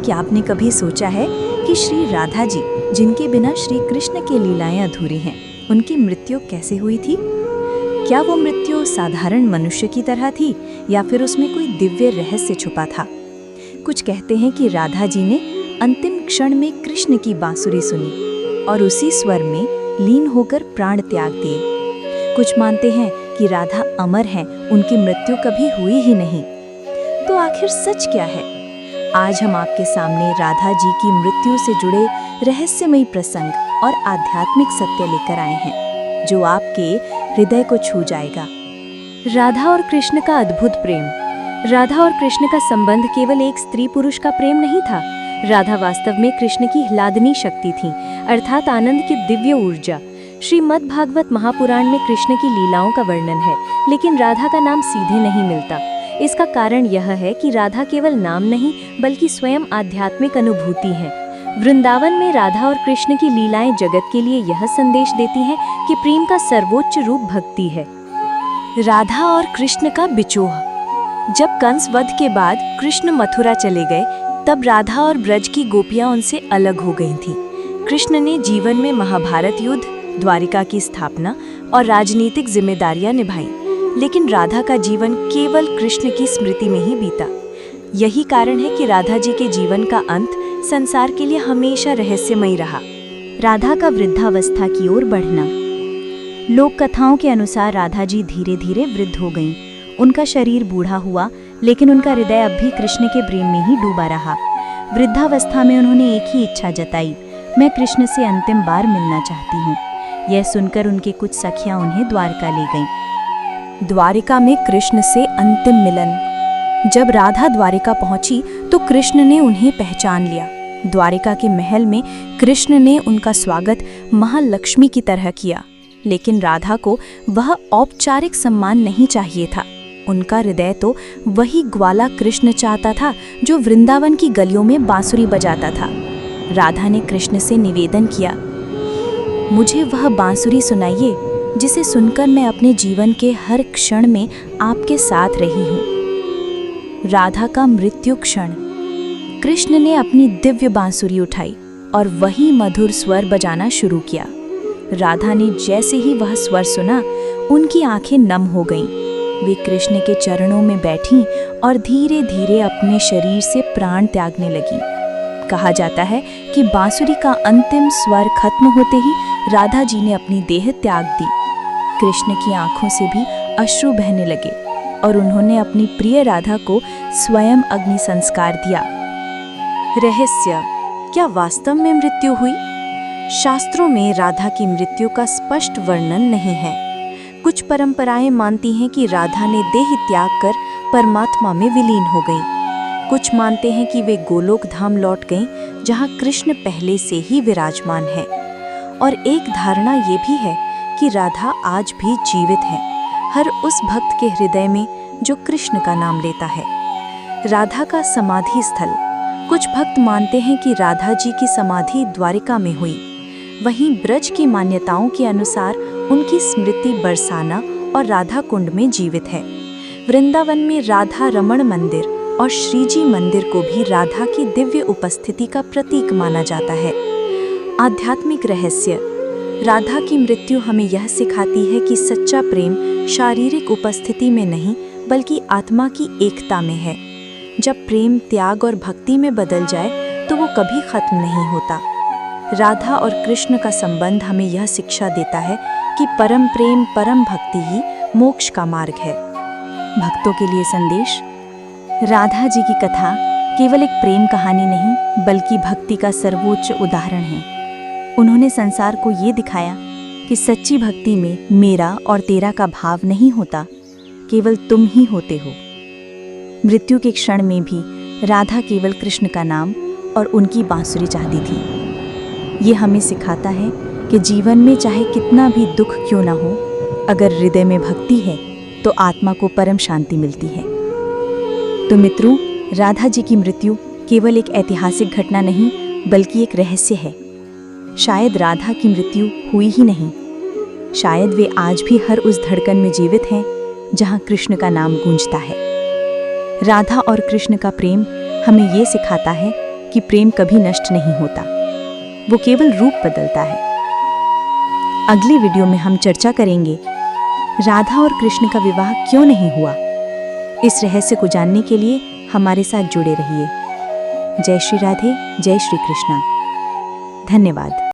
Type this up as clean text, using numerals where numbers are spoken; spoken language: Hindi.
क्या आपने कभी सोचा है कि श्री राधा जी, जिनके बिना श्री कृष्ण की लीलाएं अधूरी हैं, उनकी मृत्यु कैसे हुई थी? क्या वो मृत्यु साधारण मनुष्य की तरह थी या फिर उसमें कोई दिव्य रहस्य छुपा था? कुछ कहते हैं कि राधा जी ने अंतिम क्षण में कृष्ण की बांसुरी सुनी और उसी स्वर में लीन होकर प्राण त्याग दिए। कुछ मानते हैं कि राधा अमर हैं, उनकी मृत्यु कभी हुई ही नहीं। तो आखिर सच क्या है? आज हम आपके सामने राधा जी की मृत्यु से जुड़े रहस्यमयी प्रसंग और आध्यात्मिक सत्य लेकर आए हैं, जो आपके हृदय को छू जाएगा। राधा और कृष्ण का अद्भुत प्रेम। राधा और कृष्ण का संबंध केवल एक स्त्री पुरुष का प्रेम नहीं था। राधा वास्तव में कृष्ण की ह्लादनी शक्ति थी, अर्थात आनंद की दिव्य ऊर्जा। श्रीमद् भागवत महापुराण में कृष्ण की लीलाओं का वर्णन है, लेकिन राधा का नाम सीधे नहीं मिलता। इसका कारण यह है कि राधा केवल नाम नहीं, बल्कि स्वयं आध्यात्मिक अनुभूति है। वृंदावन में राधा और कृष्ण की लीलाएं जगत के लिए यह संदेश देती हैं कि प्रेम का सर्वोच्च रूप भक्ति है। राधा और कृष्ण का बिछोह। जब कंस वध के बाद कृष्ण मथुरा चले गए, तब राधा और ब्रज की गोपियां उनसे अलग हो गई थीं। कृष्ण ने जीवन में महाभारत युद्ध, द्वारिका की स्थापना और राजनीतिक जिम्मेदारियां निभाई, लेकिन राधा का जीवन केवल कृष्ण की स्मृति में ही बीता। यही कारण है कि राधा जी के जीवन का अंत संसार के लिए हमेशा रहस्यमयी रहा। राधा का वृद्धावस्था की ओर बढ़ना। लोक कथाओं के अनुसार राधा जी धीरे धीरे वृद्ध हो गईं। उनका शरीर बूढ़ा हुआ, लेकिन उनका हृदय अब भी कृष्ण के प्रेम में ही डूबा रहा। वृद्धावस्था में उन्होंने एक ही इच्छा जताई, मैं कृष्ण से अंतिम बार मिलना चाहती हूँ। यह सुनकर उनके कुछ सखियां उन्हें द्वारका ले गईं। द्वारिका में कृष्ण से अंतिम मिलन। जब राधा द्वारिका पहुंची तो कृष्ण ने उन्हें पहचान लिया। द्वारिका के महल में कृष्ण ने उनका स्वागत महालक्ष्मी की तरह किया, लेकिन राधा को वह औपचारिक सम्मान नहीं चाहिए था। उनका हृदय तो वही ग्वाला कृष्ण चाहता था जो वृंदावन की गलियों में बांसुरी बजाता था। राधा ने कृष्ण से निवेदन किया, मुझे वह बांसुरी सुनाइए जिसे सुनकर मैं अपने जीवन के हर क्षण में आपके साथ रही हूँ। राधा का मृत्यु क्षण। कृष्ण ने अपनी दिव्य बांसुरी उठाई और वही मधुर स्वर बजाना शुरू किया। राधा ने जैसे ही वह स्वर सुना, उनकी आंखें नम हो गईं। वे कृष्ण के चरणों में बैठीं और धीरे धीरे अपने शरीर से प्राण त्यागने लगीं। कहा जाता है कि बांसुरी का अंतिम स्वर खत्म होते ही राधा जी ने अपनी देह त्याग दी। कृष्ण की आंखों से भी अश्रु बहने लगे और उन्होंने अपनी प्रिय राधा को स्वयं अग्नि संस्कार दिया। रहस्य, क्या वास्तव में मृत्यु हुई? शास्त्रों में राधा की मृत्यु का स्पष्ट वर्णन नहीं है। कुछ परंपराएं मानती हैं कि राधा ने देह त्याग कर परमात्मा में विलीन हो गईं। कुछ मानते हैं कि वे गोलोक धाम लौट गईं, जहां कृष्ण पहले से ही विराजमान है। और एक धारणा ये भी है कि राधा आज भी जीवित है, हर उस भक्त के हृदय में जो कृष्ण का नाम लेता है। राधा का समाधि स्थल। कुछ भक्त मानते हैं कि राधा जी की समाधि द्वारिका में हुई। वहीं ब्रज की मान्यताओं के अनुसार उनकी स्मृति बरसाना और राधा कुंड में जीवित है। वृंदावन में राधा रमण मंदिर और श्रीजी मंदिर को भी राधा की दिव्य उपस्थिति का प्रतीक माना जाता है। आध्यात्मिक रहस्य। राधा की मृत्यु हमें यह सिखाती है कि सच्चा प्रेम शारीरिक उपस्थिति में नहीं, बल्कि आत्मा की एकता में है। जब प्रेम त्याग और भक्ति में बदल जाए तो वो कभी खत्म नहीं होता। राधा और कृष्ण का संबंध हमें यह शिक्षा देता है कि परम प्रेम, परम भक्ति ही मोक्ष का मार्ग है। भक्तों के लिए संदेश। राधा जी की कथा केवल एक प्रेम कहानी नहीं, बल्कि भक्ति का सर्वोच्च उदाहरण है। उन्होंने संसार को ये दिखाया कि सच्ची भक्ति में मेरा और तेरा का भाव नहीं होता, केवल तुम ही होते हो। मृत्यु के क्षण में भी राधा केवल कृष्ण का नाम और उनकी बांसुरी चाहती थी। ये हमें सिखाता है कि जीवन में चाहे कितना भी दुख क्यों ना हो, अगर हृदय में भक्ति है तो आत्मा को परम शांति मिलती है। तो मित्रों, राधा जी की मृत्यु केवल एक ऐतिहासिक घटना नहीं, बल्कि एक रहस्य है। शायद राधा की मृत्यु हुई ही नहीं, शायद वे आज भी हर उस धड़कन में जीवित हैं जहां कृष्ण का नाम गूंजता है। राधा और कृष्ण का प्रेम हमें ये सिखाता है कि प्रेम कभी नष्ट नहीं होता, वो केवल रूप बदलता है। अगली वीडियो में हम चर्चा करेंगे राधा और कृष्ण का विवाह क्यों नहीं हुआ। इस रहस्य को जानने के लिए हमारे साथ जुड़े रहिए। जय श्री राधे, जय श्री कृष्णा। धन्यवाद।